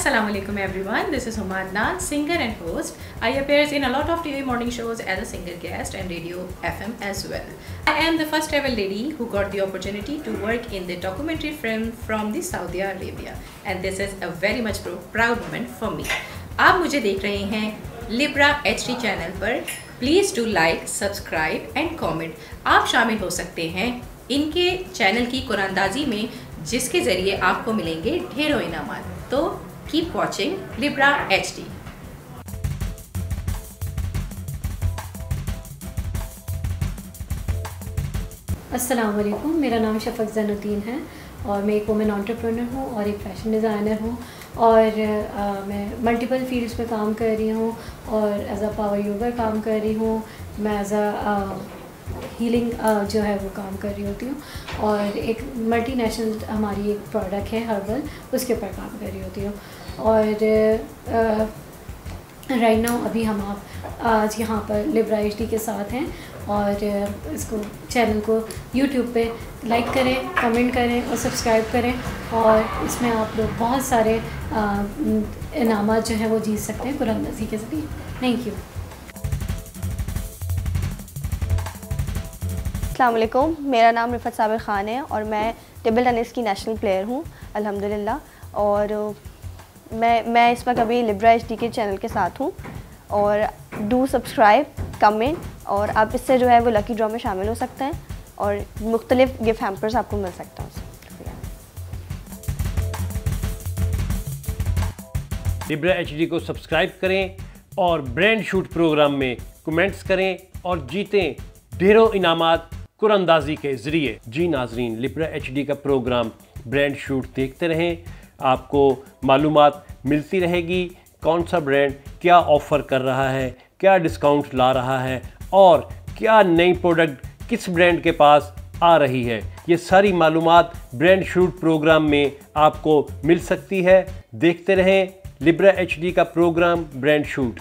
Assalamu alaikum everyone, this is Human Adnan, singer and host. I appears in a lot of TV morning shows as a singer guest and radio FM as well. I am the first ever lady who got the opportunity to work in the documentary film from the Saudi Arabia, and this is a very much proud moment for me. आप मुझे देख रहे हैं Libra HD channel पर. Please do like, subscribe and comment. आप शामिल हो सकते हैं इनके चैनल की कुरानंदाजी में, जिसके ज़रिए आपको मिलेंगे ढेरों इनामात. तो कीप वॉचिंग Libra HD. अस्सलाम वालेकुम, मेरा नाम शफ़क़ ज़ैनुद्दीन है और मैं एक वुमेन एंटरप्रेन्योर हूँ और एक फ़ैशन डिज़ाइनर हूँ और मैं मल्टीपल फील्ड्स में काम कर रही हूँ और एज अ पावर यूज़र काम कर रही हूँ. मैं एज अ हीलिंग जो है वो काम कर रही होती हूँ और एक मल्टीनेशनल हमारी एक प्रोडक्ट है हर्बल, उसके ऊपर काम कर रही होती हूँ. और राइट नाउ अभी हम आप आज यहाँ पर Libra HD के साथ हैं और इसको चैनल को YouTube पे लाइक करें, कमेंट करें और सब्सक्राइब करें और इसमें आप लोग बहुत सारे इनामात जो है वो जीत सकते हैं कुरानंदाजी के ज़रिए. Thank you. अस्सलाम वालेकुम, मेरा नाम रिफ़त साबिर ख़ान है और मैं टेबल टेनिस की नेशनल प्लेयर हूँ अल्हम्दुलिल्लाह. और मैं इस वक्त अभी Libra HD के चैनल के साथ हूँ और डू सब्सक्राइब, कमेंट और आप इससे जो है वो लकी ड्रॉ में शामिल हो सकते हैं और मुख्तलिफ गिफ्ट हैम्पर्स आपको मिल सकता है. Libra HD को सब्सक्राइब करें और ब्रांड शूट प्रोग्राम में कमेंट्स करें और जीतें ढेरों इनामात कुरानंदाजी के ज़रिए. जी नाजरीन, Libra HD का प्रोग्राम ब्रांड शूट देखते रहें, आपको मालूमात मिलती रहेगी कौन सा ब्रांड क्या ऑफ़र कर रहा है, क्या डिस्काउंट ला रहा है और क्या नई प्रोडक्ट किस ब्रांड के पास आ रही है. ये सारी मालूमात ब्रांड शूट प्रोग्राम में आपको मिल सकती है. देखते रहें Libra HD का प्रोग्राम ब्रांड शूट.